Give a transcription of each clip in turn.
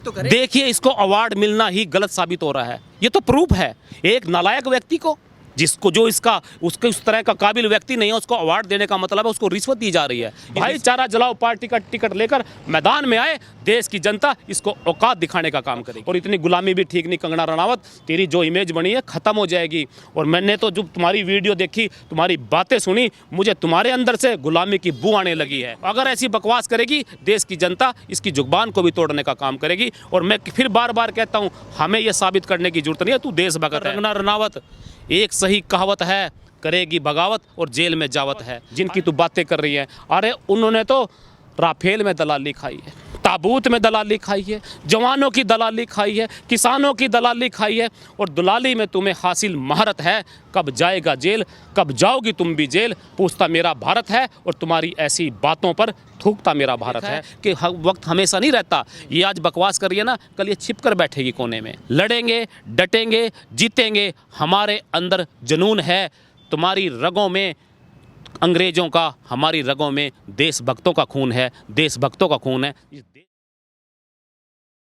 तो करें। देखिए, इसको अवार्ड मिलना ही गलत साबित हो रहा है। ये तो प्रूफ है एक नालायक व्यक्ति को, जिसको जो इसका उसके उस तरह का काबिल व्यक्ति नहीं है, उसको अवार्ड देने का मतलब है उसको रिश्वत दी जा रही है। भाईचारा जलाओ पार्टी का टिकट लेकर मैदान में आए, देश की जनता इसको औकात दिखाने का काम करेगी। और इतनी गुलामी भी ठीक नहीं कंगना रनावत, तेरी जो इमेज बनी है खत्म हो जाएगी। और मैंने तो जो तुम्हारी वीडियो देखी, तुम्हारी बातें सुनी, मुझे तुम्हारे अंदर से गुलामी की बू आने लगी है। अगर ऐसी बकवास करेगी, देश की जनता इसकी जुबान को भी तोड़ने का काम करेगी। और मैं फिर बार बार कहता हूँ, हमें यह साबित करने की जरूरत नहीं है तू देशभक्त है। कंगना रनावत, एक सही कहावत है, करेगी बगावत और जेल में जावत है। जिनकी तू बातें कर रही है, अरे उन्होंने तो राफेल में दलाली खाई है, ताबूत में दलाली खाई है, जवानों की दलाली खाई है, किसानों की दलाली खाई है। और दलाली में तुम्हें हासिल महारत है। कब जाएगा जेल, कब जाओगी तुम भी जेल, पूछता मेरा भारत है। और तुम्हारी ऐसी बातों पर थूकता मेरा भारत है कि वक्त हमेशा नहीं रहता। ये आज बकवास कर रही है ना, कल ये छिप कर बैठेगी कोने में। लड़ेंगे, डटेंगे, जीतेंगे। हमारे अंदर जुनून है, तुम्हारी रगों में अंग्रेजों का, हमारी रगों में देशभक्तों का खून है, देशभक्तों का खून है।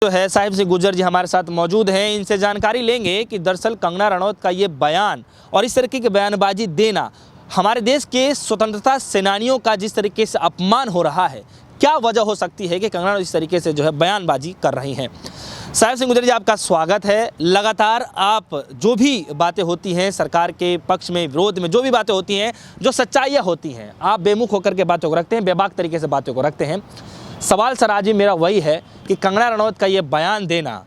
तो है साहिब से गुजर जी हमारे साथ मौजूद हैं, इनसे जानकारी लेंगे कि दरअसल कंगना रनौत का ये बयान और इस तरीके की बयानबाजी देना हमारे देश के स्वतंत्रता सेनानियों का जिस तरीके से अपमान हो रहा है, क्या वजह हो सकती है कि कंगना इस तरीके से जो है बयानबाजी कर रही हैं। साहिब सिंह गुजर जी, आपका स्वागत है। लगातार आप जो भी बातें होती हैं सरकार के पक्ष में, विरोध में, जो भी बातें होती हैं, जो सच्चाइयाँ होती हैं, आप बेमुख होकर के बातों को रखते हैं, बेबाक तरीके से बातों को रखते हैं। सवाल सराजी मेरा वही है कि कंगना रनौत का ये बयान देना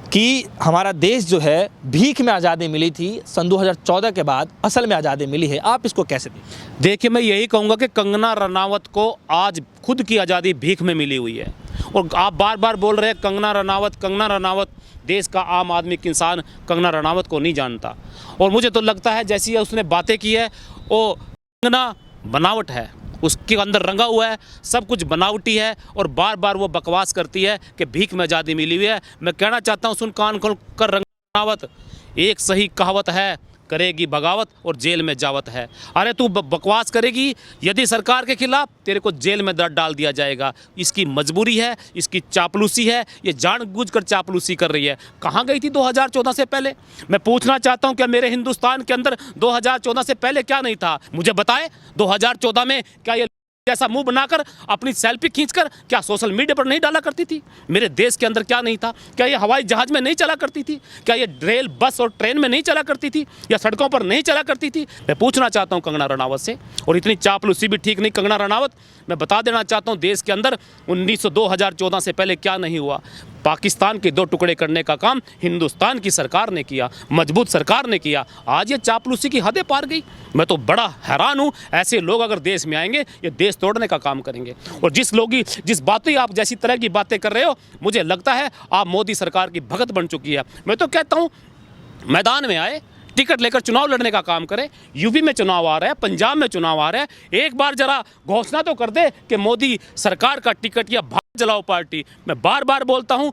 कि हमारा देश जो है भीख में आज़ादी मिली थी, सन 2014 के बाद असल में आज़ादी मिली है, आप इसको कैसे देखते? देखिए, मैं यही कहूँगा कि कंगना रनावत को आज खुद की आज़ादी भीख में मिली हुई है। और आप बार बार बोल रहे हैं कंगना रनावत, कंगना रनावत। देश का आम आदमी के इंसान कंगना रनावत को नहीं जानता। और मुझे तो लगता है जैसी उसने बातें की है, वो कंगना बनावट है, उसके अंदर रंगा हुआ है, सब कुछ बनावटी है। और बार बार वो बकवास करती है कि भीख में आज़ादी मिली हुई है। मैं कहना चाहता हूँ, सुन कान खोल कर रनावत, एक सही कहावत है, करेगी बगावत और जेल में जावत है। अरे तू बकवास करेगी, यदि सरकार के खिलाफ, तेरे को जेल में डाल दिया जाएगा। इसकी मजबूरी है, इसकी चापलूसी है, ये जानबूझकर चापलूसी कर रही है। कहाँ गई थी 2014 से पहले? मैं पूछना चाहता हूँ, क्या मेरे हिंदुस्तान के अंदर 2014 से पहले क्या नहीं था? मुझे बताए 2014 में क्या ये ऐसा मुंह बनाकर अपनी सेल्फी खींचकर क्या सोशल मीडिया पर नहीं डाला करती थी? मेरे देश के अंदर क्या नहीं था? क्या ये हवाई जहाज में नहीं चला करती थी? क्या ये रेल, बस और ट्रेन में नहीं चला करती थी? या सड़कों पर नहीं चला करती थी? मैं पूछना चाहता हूं कंगना रनावत से। और इतनी चापलूसी भी ठीक नहीं कंगना रनावत। मैं बता देना चाहता हूं, देश के अंदर 2014 से पहले क्या नहीं हुआ। पाकिस्तान के 2 टुकड़े करने का काम हिंदुस्तान की सरकार ने किया, मजबूत सरकार ने किया। आज ये चापलूसी की हदें पार गई। मैं तो बड़ा हैरान हूँ, ऐसे लोग अगर देश में आएंगे ये देश तोड़ने का काम करेंगे। और जिस बातें आप जैसी तरह की बातें कर रहे हो, मुझे लगता है आप मोदी सरकार की भगत बन चुकी है। मैं तो कहता हूँ, मैदान में आए, टिकट लेकर चुनाव लड़ने का काम करें। यूपी में चुनाव आ रहा है, पंजाब में चुनाव आ रहा है, एक बार जरा घोषणा तो कर दे कि मोदी सरकार का टिकट या भारत जलाओ पार्टी। मैं बार बार बोलता हूं,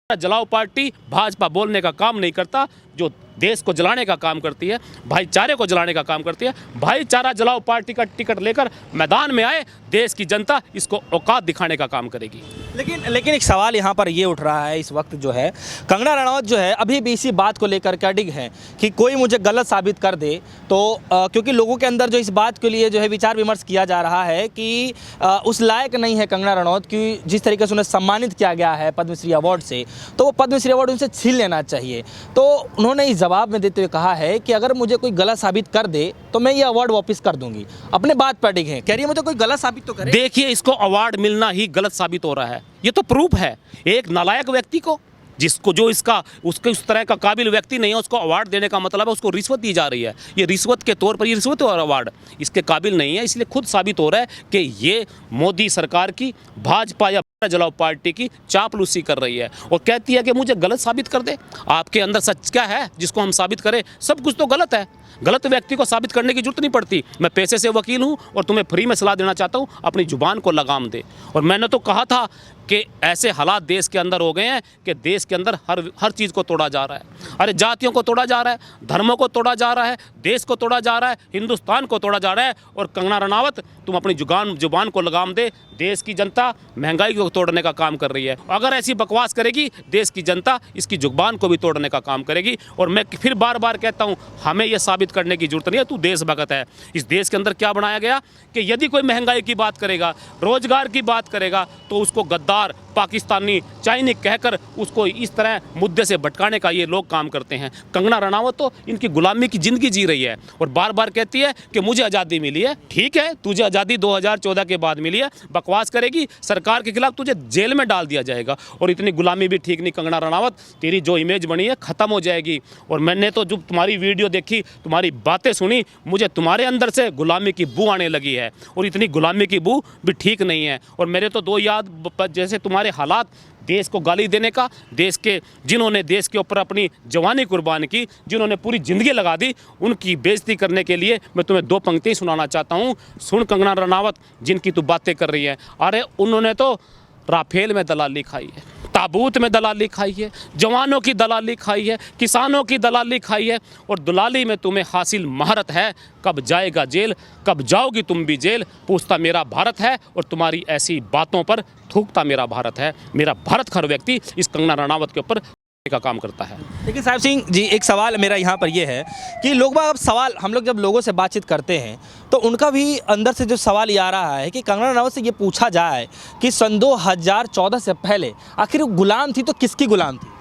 जलाओ पार्टी भाजपा बोलने का काम नहीं करता, जो देश को जलाने का काम करती है, भाईचारे को जलाने का काम करती है। भाईचारा जलाओ पार्टी का टिकट लेकर मैदान में आए, देश की जनता इसको औकात दिखाने का काम करेगी। लेकिन एक सवाल यहाँ पर ये उठ रहा है इस वक्त जो है, कंगना रनौत जो है अभी भी इसी बात को लेकर के अडिग है कि कोई मुझे गलत साबित कर दे तो क्योंकि लोगों के अंदर जो इस बात के लिए जो है विचार विमर्श किया जा रहा है कि उस लायक नहीं है कंगना रनौत की, जिस तरीके से उन्हें सम्मानित किया गया है पद्मश्री अवार्ड से, तो वो पद्मश्री अवार्ड उनसे छीन लेना चाहिए। तो उन्होंने इस जवाब में देते हुए कहा है कि अगर मुझे कोई गलत साबित कर दे तो मैं ये अवार्ड वापस कर दूंगी। अपने बात पर अडिग है, कह रही है मुझे कोई गलत साबित तो करे। देखिए, इसको अवार्ड मिलना ही गलत साबित हो रहा है। ये तो प्रूफ है एक नालायक व्यक्ति को, जिसको जो इसका उसके उस तरह का काबिल व्यक्ति नहीं है, उसको अवार्ड देने का मतलब है उसको रिश्वत दी जा रही है। ये रिश्वत के तौर पर, ये रिश्वत और अवार्ड इसके काबिल नहीं है। इसलिए खुद साबित हो रहा है कि ये मोदी सरकार की, भाजपा या जलाओ पार्टी की चापलूसी कर रही है। और कहती है कि मुझे गलत साबित कर दे। आपके अंदर सच क्या है जिसको हम साबित करें? सब कुछ तो गलत है। गलत व्यक्ति को साबित करने की जरूरत नहीं पड़ती। मैं पैसे से वकील हूं और तुम्हें फ्री में सलाह देना चाहता हूं, अपनी जुबान को लगाम दे। और मैंने तो कहा था कि ऐसे हालात देश के अंदर हो गए हैं कि देश के अंदर हर चीज़ को तोड़ा जा रहा है। अरे जातियों को तोड़ा जा रहा है, धर्मों को तोड़ा जा रहा है, देश को तोड़ा जा रहा है, हिंदुस्तान को तोड़ा जा रहा है। और कंगना रनावत, तुम अपनी जुबान को लगाम दे। देश की जनता महंगाई को तोड़ने का काम कर रही है। अगर ऐसी बकवास करेगी देश की जनता इसकी जुबान को भी तोड़ने का काम करेगी। और मैं फिर बार बार कहता हूँ, हमें यह साबित करने की जरूरत नहीं है तू देशभक्त है। इस देश के अंदर क्या बनाया गया कि यदि कोई महंगाई की बात करेगा, रोजगार की बात करेगा, तो उसको गद्दार, पाकिस्तानी, चाइनीज कहकर उसको इस तरह मुद्दे से भटकाने का ये लोग काम करते हैं। कंगना रनावत तो इनकी गुलामी की ज़िंदगी जी रही है और बार बार कहती है कि मुझे आज़ादी मिली है। ठीक है, तुझे आज़ादी 2014 के बाद मिली है, बकवास करेगी सरकार के खिलाफ तुझे जेल में डाल दिया जाएगा। और इतनी गुलामी भी ठीक नहीं कंगना रनावत, तेरी जो इमेज बनी है ख़त्म हो जाएगी। और मैंने तो जो तुम्हारी वीडियो देखी, तुम्हारी बातें सुनी, मुझे तुम्हारे अंदर से गुलामी की बू आने लगी है और इतनी गुलामी की बू भी ठीक नहीं है। और मेरे तो दो याद, जैसे तुम्हारे हालात देश को गाली देने का, देश के जिन्होंने देश के ऊपर अपनी जवानी कुर्बान की, जिन्होंने पूरी ज़िंदगी लगा दी, उनकी बेइज्जती करने के लिए मैं तुम्हें दो पंक्ति सुनाना चाहता हूँ। सुन कंगना रनावत, जिनकी तू बातें कर रही है, अरे उन्होंने तो राफेल में दलाली खाई है, ताबूत में दलाली खाई है, जवानों की दलाली खाई है, किसानों की दलाली खाई है। और दलाली में तुम्हें हासिल महारत है, कब जाएगा जेल, कब जाओगी तुम भी जेल, पूछता मेरा भारत है और तुम्हारी ऐसी बातों पर थूकता मेरा भारत है। मेरा भारत हर व्यक्ति इस कंगना रनावत के ऊपर का काम करता है। लेकिन साहब सिंह जी, एक सवाल मेरा यहाँ पर ये है कि लोग अब सवाल, हम लोग जब लोगों से बातचीत करते हैं तो उनका भी अंदर से जो सवाल ये आ रहा है कि कंगना रनावत से ये पूछा जाए कि सन 2014 से पहले आखिर वो गुलाम थी तो किसकी गुलाम थी?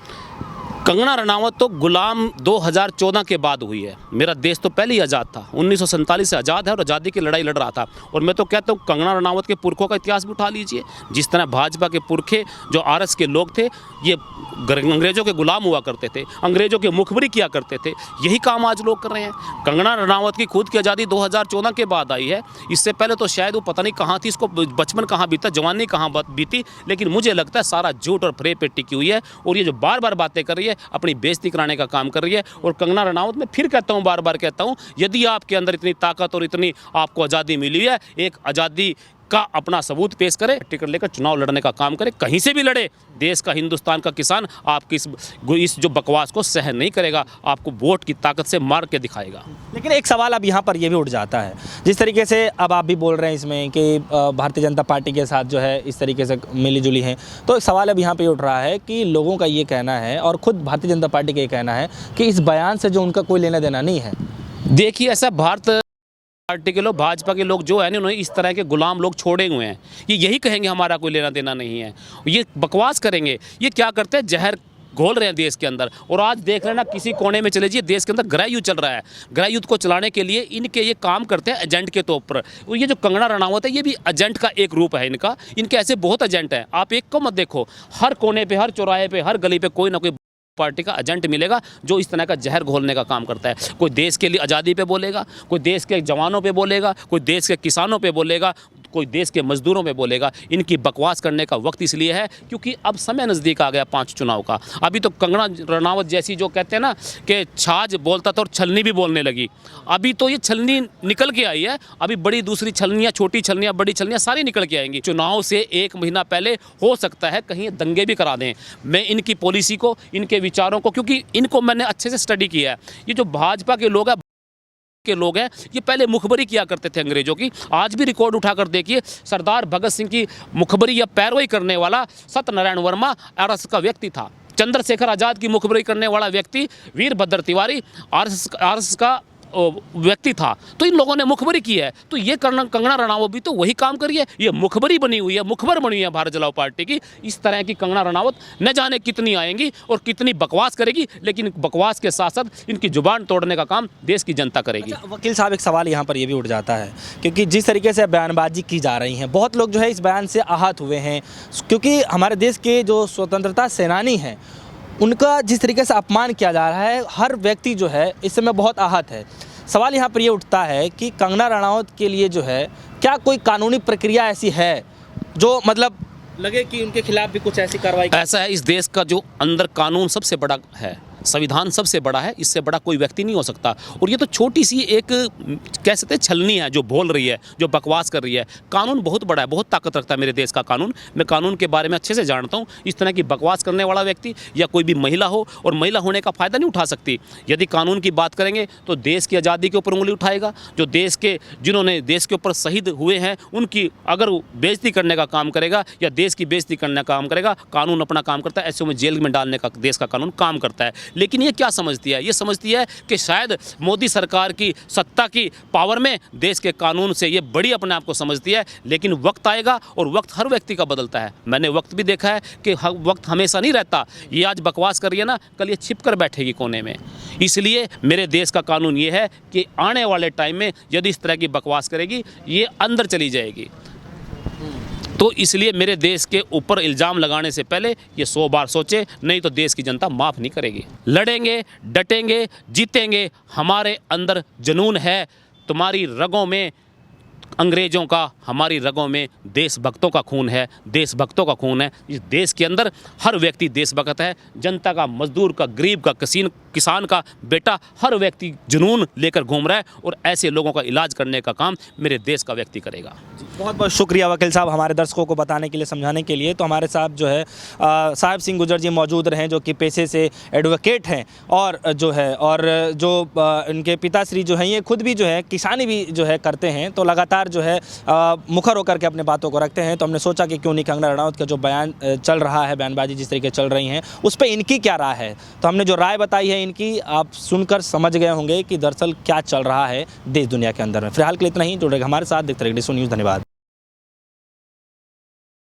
कंगना रनावत तो गुलाम 2014 के बाद हुई है। मेरा देश तो पहले ही आज़ाद था, 1947 से आज़ाद है और आज़ादी की लड़ाई लड़ रहा था। और मैं तो कहता हूँ कंगना रनावत के पुरखों का इतिहास भी उठा लीजिए। जिस तरह भाजपा के पुरखे जो आरएस के लोग थे, ये अंग्रेज़ों के गुलाम हुआ करते थे, अंग्रेज़ों की मुखबरी किया करते थे, यही काम आज लोग कर रहे हैं। कंगना रनावत की खुद की आज़ादी 2014 के बाद आई है। इससे पहले तो शायद वो पता नहीं कहाँ थी, इसको बचपन कहाँ बीता, जवानी कहाँ बीती, लेकिन मुझे लगता है सारा झूठ और फरेब पे टिकी हुई है। और ये जो बार बार बातें कर रही है, अपनी बेइज्जती कराने का काम कर रही है। और कंगना रनावत, मैं फिर कहता हूं, बार बार कहता हूं, यदि आपके अंदर इतनी ताकत और इतनी आपको आज़ादी मिली है, एक आज़ादी का अपना सबूत पेश करे, टिकट लेकर चुनाव लड़ने का काम करे, कहीं से भी लड़े। देश का, हिंदुस्तान का किसान आपकी इस जो बकवास को सहन नहीं करेगा, आपको वोट की ताकत से मार के दिखाएगा। लेकिन एक सवाल अब यहाँ पर यह भी उठ जाता है, जिस तरीके से अब आप भी बोल रहे हैं इसमें कि भारतीय जनता पार्टी के साथ जो है इस तरीके से मिली जुली हैं, तो एक सवाल अब यहाँ पे उठ रहा है कि लोगों का ये कहना है और खुद भारतीय जनता पार्टी का ये कहना है कि इस बयान से जो उनका कोई लेना देना नहीं है। देखिए, ऐसा भारत पार्टी के लोग, भाजपा के लोग जो है ना, उन्होंने इस तरह के गुलाम लोग छोड़े हुए हैं। ये यही कहेंगे हमारा कोई लेना देना नहीं है, ये बकवास करेंगे। ये क्या करते हैं, जहर घोल रहे हैं देश के अंदर। और आज देख रहे हैं ना, किसी कोने में चले जाइए, देश के अंदर गृह युद्ध चल रहा है। गृह युद्ध को चलाने के लिए इनके ये काम करते हैं एजेंट के तौर पर। ये जो कंगना रनावत है, ये भी एजेंट का एक रूप है इनका। इनके ऐसे बहुत एजेंट हैं, आप एक को मत देखो, हर कोने पे, हर चौराहे पे, हर गली पे कोई ना कोई पार्टी का एजेंट मिलेगा जो इस तरह का जहर घोलने का काम करता है। कोई देश के लिए आज़ादी पे बोलेगा, कोई देश के जवानों पे बोलेगा, कोई देश के किसानों पे बोलेगा, कोई देश के मजदूरों पे बोलेगा। इनकी बकवास करने का वक्त इसलिए है क्योंकि अब समय नज़दीक आ गया 5 चुनाव का। अभी तो कंगना रनावत जैसी, जो कहते हैं ना कि छाछ बोलता था और छलनी भी बोलने लगी, अभी तो ये छलनी निकल के आई है। अभी बड़ी दूसरी छलनियाँ, छोटी छलनियाँ, बड़ी छलनियाँ सारी निकल के आएंगी। चुनाव से 1 महीना पहले हो सकता है कहीं दंगे भी करा दें। मैं इनकी पॉलिसी को, इनके विचारों को, क्योंकि इनको मैंने अच्छे से स्टडी किया है। ये जो भाजपा के लोग हैं, ये पहले मुखबरी किया करते थे अंग्रेजों की। आज भी रिकॉर्ड उठाकर देखिए, सरदार भगत सिंह की मुखबरी या पैरवी करने वाला सत्यनारायण वर्मा आरएसएस का व्यक्ति था। चंद्रशेखर आज़ाद की मुखबरी करने वाला व्यक्ति वीरभद्र तिवारी आरएसएस का व्यक्ति था। तो इन लोगों ने मुखबरी की है। तो ये कंगना रनावत भी तो वही काम करी है। ये मुखबरी बनी हुई है, मुखबर बनी हुई है भारतीय जनता पार्टी की। इस तरह की कंगना रनावत न जाने कितनी आएंगी और कितनी बकवास करेगी, लेकिन बकवास के साथ साथ इनकी जुबान तोड़ने का काम देश की जनता करेगी। अच्छा, वकील साहब, एक सवाल यहाँ पर यह भी उठ जाता है क्योंकि जिस तरीके से बयानबाजी की जा रही है, बहुत लोग जो है इस बयान से आहत हुए हैं, क्योंकि हमारे देश के जो स्वतंत्रता सेनानी हैं उनका जिस तरीके से अपमान किया जा रहा है, हर व्यक्ति जो है इस समय बहुत आहत है। सवाल यहाँ पर ये उठता है कि कंगना रनावत के लिए जो है क्या कोई कानूनी प्रक्रिया ऐसी है जो मतलब लगे कि उनके खिलाफ भी कुछ ऐसी कार्रवाई? ऐसा है, इस देश का जो अंदर कानून सबसे बड़ा है, संविधान सबसे बड़ा है, इससे बड़ा कोई व्यक्ति नहीं हो सकता। और ये तो छोटी सी एक कह सकते हैं छलनी है जो बोल रही है, जो बकवास कर रही है। कानून बहुत बड़ा है, बहुत ताकत रखता है मेरे देश का कानून। मैं कानून के बारे में अच्छे से जानता हूँ। इस तरह की बकवास करने वाला व्यक्ति या कोई भी महिला हो और महिला होने का फ़ायदा नहीं उठा सकती। यदि कानून की बात करेंगे तो देश की आज़ादी के ऊपर उंगली उठाएगा, जो देश के जिन्होंने देश के ऊपर शहीद हुए हैं उनकी अगर बेइज्जती करने का काम करेगा या देश की बेइज्जती करने का काम करेगा। कानून अपना काम करता है, ऐसे में जेल में डालने का देश का कानून काम करता है। लेकिन ये क्या समझती है? ये समझती है कि शायद मोदी सरकार की सत्ता की पावर में देश के कानून से ये बड़ी अपने आप को समझती है। लेकिन वक्त आएगा और वक्त हर व्यक्ति का बदलता है। मैंने वक्त भी देखा है कि वक्त हमेशा नहीं रहता। ये आज बकवास कर रही है ना, कल ये छिप कर बैठेगी कोने में। इसलिए मेरे देश का कानून ये है कि आने वाले टाइम में यदि इस तरह की बकवास करेगी ये अंदर चली जाएगी। तो इसलिए मेरे देश के ऊपर इल्ज़ाम लगाने से पहले ये 100 बार सोचे, नहीं तो देश की जनता माफ़ नहीं करेगी। लड़ेंगे, डटेंगे, जीतेंगे। हमारे अंदर जुनून है। तुम्हारी रगों में अंग्रेज़ों का, हमारी रगों में देशभक्तों का खून है। देशभक्तों का खून है। इस देश के अंदर हर व्यक्ति देशभक्त है। जनता का, मजदूर का, गरीब का, किसान का बेटा, हर व्यक्ति जुनून लेकर घूम रहा है। और ऐसे लोगों का इलाज करने का काम मेरे देश का व्यक्ति करेगा। बहुत बहुत शुक्रिया वकील साहब, हमारे दर्शकों को बताने के लिए, समझाने के लिए। तो हमारे साथ जो है साहिब सिंह गुर्जर जी मौजूद रहे, जो कि पेशे से एडवोकेट हैं और जो इनके पिताश्री जो हैं ये खुद भी जो है किसानी भी जो है करते हैं। तो लगातार जो है मुखर होकर के अपने बातों को रखते हैं। तो हमने सोचा कि क्यों नहीं कंगना रनौत का जो बयान चल रहा है, बयानबाजी जिस तरीके चल रही हैं, उस पर इनकी क्या राय है। तो हमने जो राय बताई है इनकी, आप सुनकर समझ गए होंगे कि दरअसल क्या चल रहा है देश दुनिया के अंदर में। फिलहाल के लिए इतना ही। जुड़े हमारे साथ, देखते रहिए DSO न्यूज़। धन्यवाद।